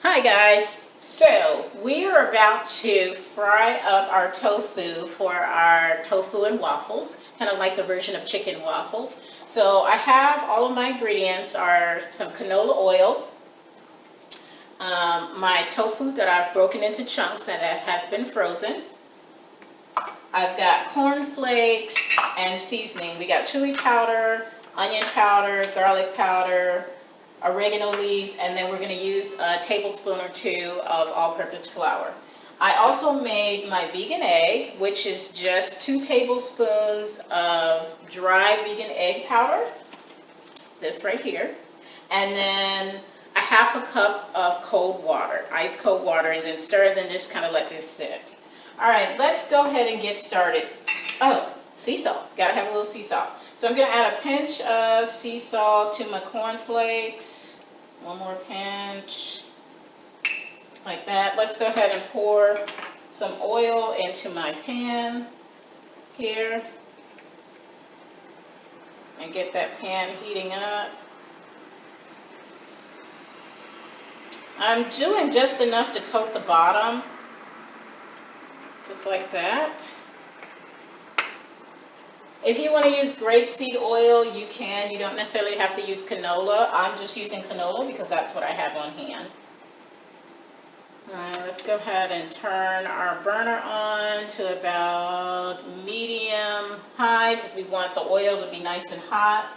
Hi guys. So we are about to fry up our tofu for our tofu and waffles, kind of like the version of chicken waffles. So I have all of my ingredients are some canola oil, my tofu that I've broken into chunks that has been frozen. I've got corn flakes and seasoning. We got chili powder, onion powder, garlic powder, oregano leaves, and then we're going to use a tablespoon or two of all-purpose flour. I also made my vegan egg, which is just 2 tablespoons of dry vegan egg powder, this right here, and then a half a cup of cold water, ice cold water, and then stir it, then just kind of let this sit. All right, let's go ahead and get started. Oh, sea salt. Gotta have a little sea salt. So I'm gonna add a pinch of sea salt to my corn flakes. One more pinch, like that. Let's go ahead and pour some oil into my pan here and get that pan heating up. I'm doing just enough to coat the bottom, just like that. If you want to use grapeseed oil, you can. You don't necessarily have to use canola. I'm just using canola because that's what I have on hand. All right, let's go ahead and turn our burner on to about medium high because we want the oil to be nice and hot.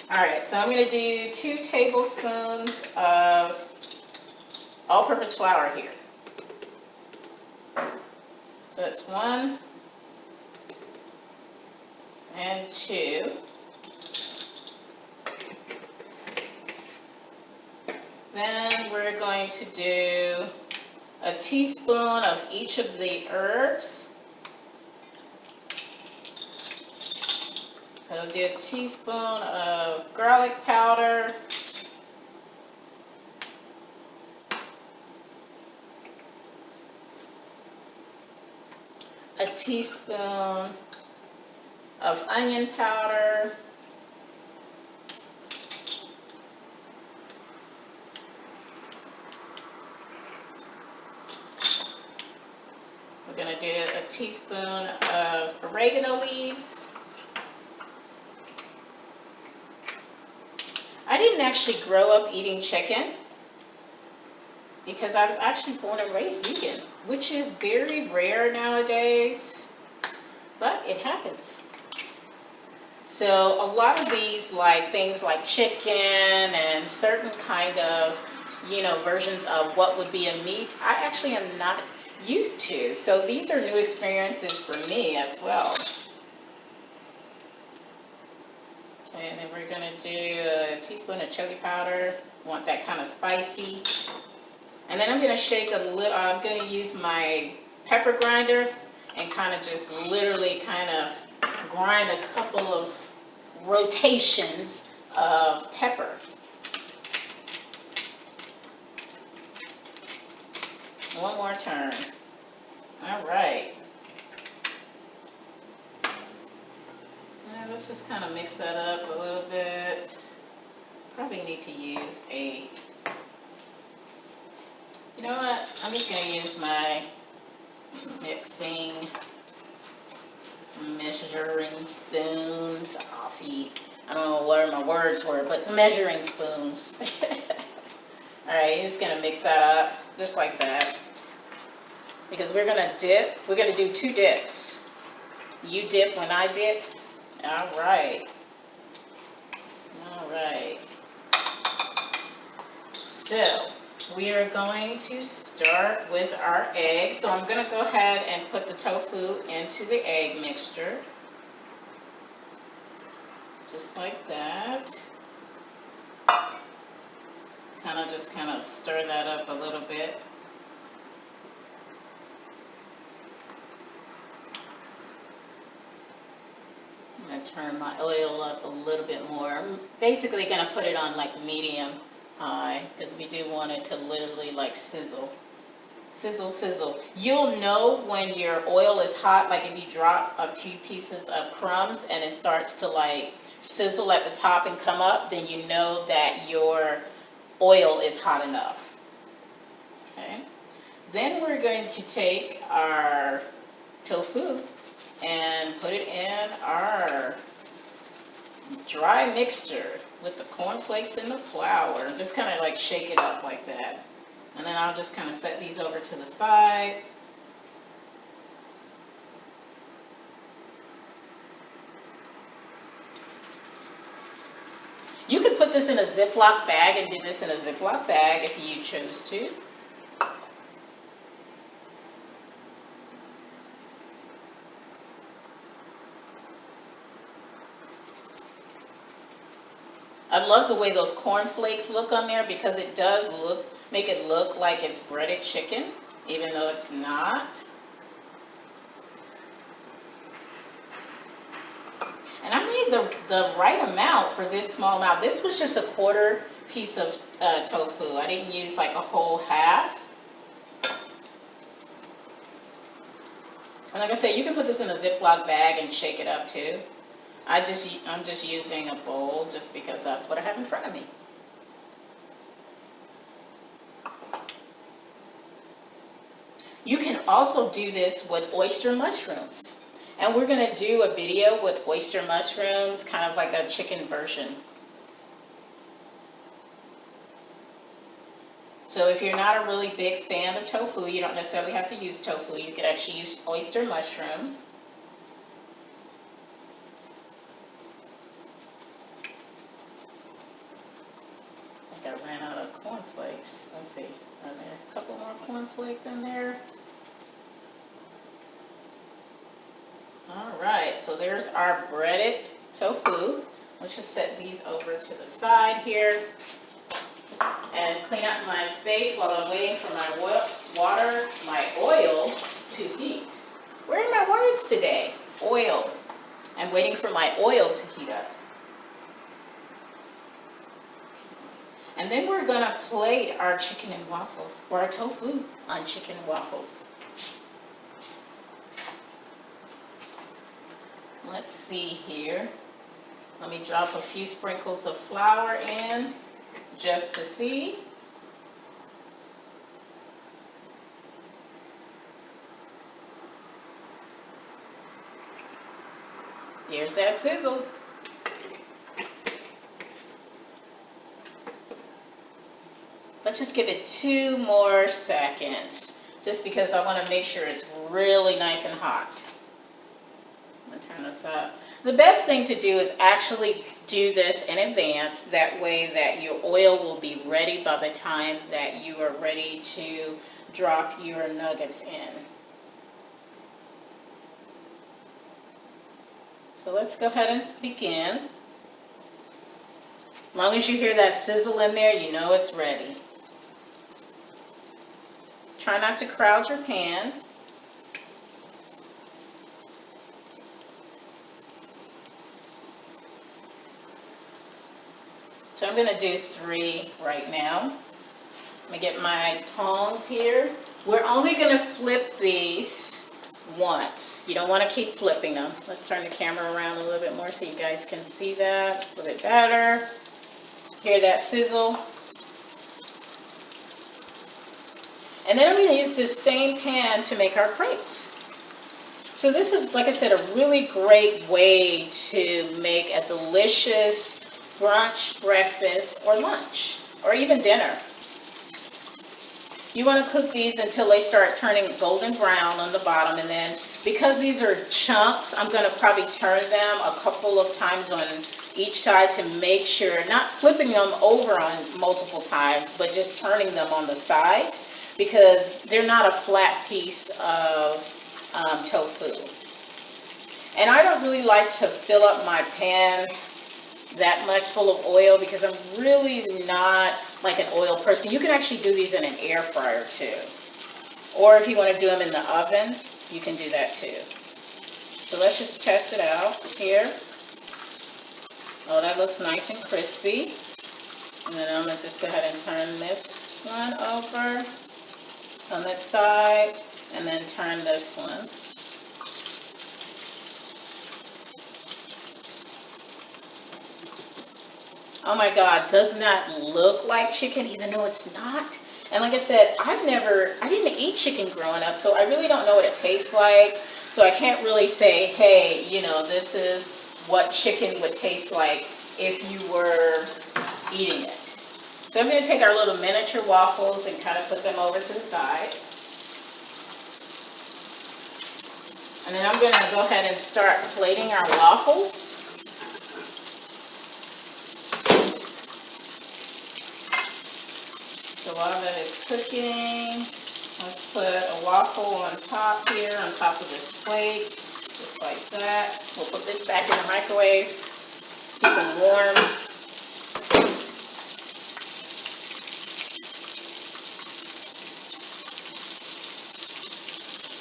All right, so I'm going to do 2 tablespoons of all-purpose flour here. So that's 1 and 2. Then we're going to do a teaspoon of each of the herbs. So I'll do a teaspoon of garlic powder, a teaspoon of onion powder, we're going to do a teaspoon of oregano leaves. I didn't actually grow up eating chicken because I was actually born and raised vegan, which is very rare nowadays, but it happens. So a lot of these, like things like chicken and certain kind of, versions of what would be a meat, I actually am not used to. So these are new experiences for me as well. Okay, and then we're gonna do a teaspoon of chili powder. Want that kind of spicy. And then I'm gonna shake a little, I'm gonna use my pepper grinder and kind of just literally kind of grind a couple of rotations of pepper. One more turn. All right. Now let's just kind of mix that up a little bit. Probably need to use you know what? I'm just going to use my measuring spoons. I don't know what my words were, but measuring spoons. All right, you're just going to mix that up just like that. Because we're going to dip. We're going to do 2 dips. You dip when I dip. All right. All right. So we are going to start with our eggs. So I'm going to go ahead and put the tofu into the egg mixture. Just like that. Kind of stir that up a little bit. I'm going to turn my oil up a little bit more. I'm basically going to put it on like medium high because we do want it to literally like sizzle. Sizzle, sizzle. You'll know when your oil is hot, like if you drop a few pieces of crumbs and it starts to like sizzle at the top and come up, then you know that your oil is hot enough. Then we're going to take our tofu and put it in our dry mixture with the cornflakes and the flour. Just kind of like shake it up like that. And then I'll just kind of set these over to the side. You could put this in a Ziploc bag and do this in a Ziploc bag if you chose to. I love the way those cornflakes look on there because it does make it look like it's breaded chicken, even though it's not. And I made the right amount for this small amount. This was just a quarter piece of tofu. I didn't use like a whole half. And like I said, you can put this in a Ziploc bag and shake it up too. I'm just using a bowl just because that's what I have in front of me. You can also do this with oyster mushrooms. And we're going to do a video with oyster mushrooms, kind of like a chicken version. So if you're not a really big fan of tofu, you don't necessarily have to use tofu. You could actually use oyster mushrooms. I ran out of cornflakes. Let's see, are there a couple more cornflakes in there? All right, so there's our breaded tofu. Let's just set these over to the side here and clean up my space while I'm waiting for my oil to heat. Where are my words today? Oil. I'm waiting for my oil to heat up. And then we're gonna plate our chicken and waffles, or our tofu on chicken and waffles. Let's see here. Let me drop a few sprinkles of flour in just to see. Here's that sizzle. Let's just give it 2 more seconds, just because I want to make sure it's really nice and hot. I'm going to turn this up. The best thing to do is actually do this in advance. That way that your oil will be ready by the time that you are ready to drop your nuggets in. So let's go ahead and begin. As long as you hear that sizzle in there, you know it's ready. Try not to crowd your pan. So I'm going to do 3 right now. Let me get my tongs here. We're only going to flip these once. You don't want to keep flipping them. Let's turn the camera around a little bit more so you guys can see that a little bit better. Hear that sizzle. And then I'm going to use this same pan to make our crepes. So this is, like I said, a really great way to make a delicious brunch, breakfast, or lunch, or even dinner. You want to cook these until they start turning golden brown on the bottom, and then because these are chunks, I'm going to probably turn them a couple of times on each side to make sure, not flipping them over on multiple times, but just turning them on the sides, because they're not a flat piece of tofu. And I don't really like to fill up my pan that much full of oil because I'm really not like an oil person. You can actually do these in an air fryer too. Or if you want to do them in the oven, you can do that too. So let's just test it out here. Oh, that looks nice and crispy. And then I'm going to just go ahead and turn this one over on that side, and then turn this one. Oh my God, does not look like chicken, even though it's not. And like I said, I didn't eat chicken growing up, so I really don't know what it tastes like. So I can't really say, hey, you know, this is what chicken would taste like if you were eating it. So I'm going to take our little miniature waffles and kind of put them over to the side. And then I'm going to go ahead and start plating our waffles. So while that is cooking, let's put a waffle on top here, on top of this plate, just like that. We'll put this back in the microwave, keep them warm.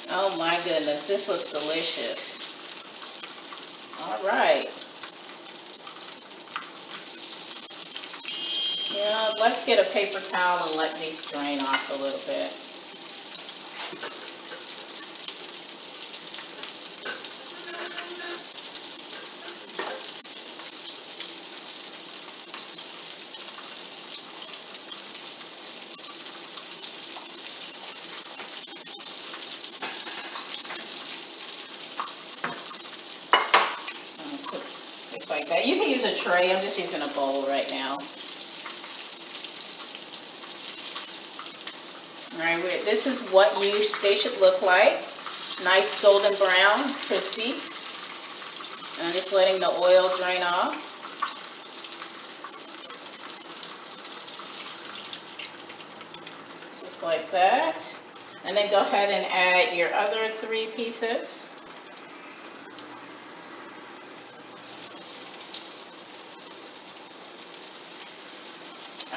Oh my goodness, this looks delicious. All right. Yeah, let's get a paper towel and let these drain off a little bit. Just like that. You can use a tray. I'm just using a bowl right now. All right, this is what they should look like. Nice golden brown, crispy. And I'm just letting the oil drain off. Just like that. And then go ahead and add your other 3 pieces.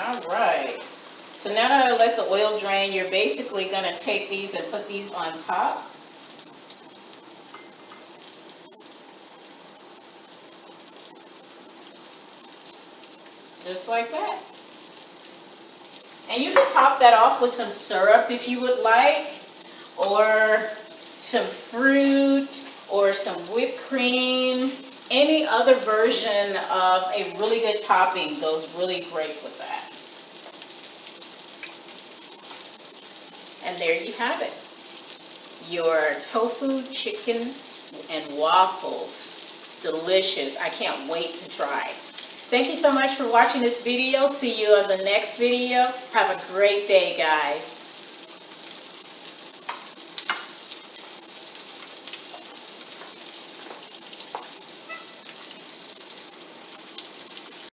All right. So now that I let the oil drain, you're basically going to take these and put these on top. Just like that. And you can top that off with some syrup if you would like, or some fruit, or some whipped cream. Any other version of a really good topping goes really great with that. And there you have it. Your tofu chicken and waffles. Delicious. I can't wait to try. Thank you so much for watching this video. See you on the next video. Have a great day, guys.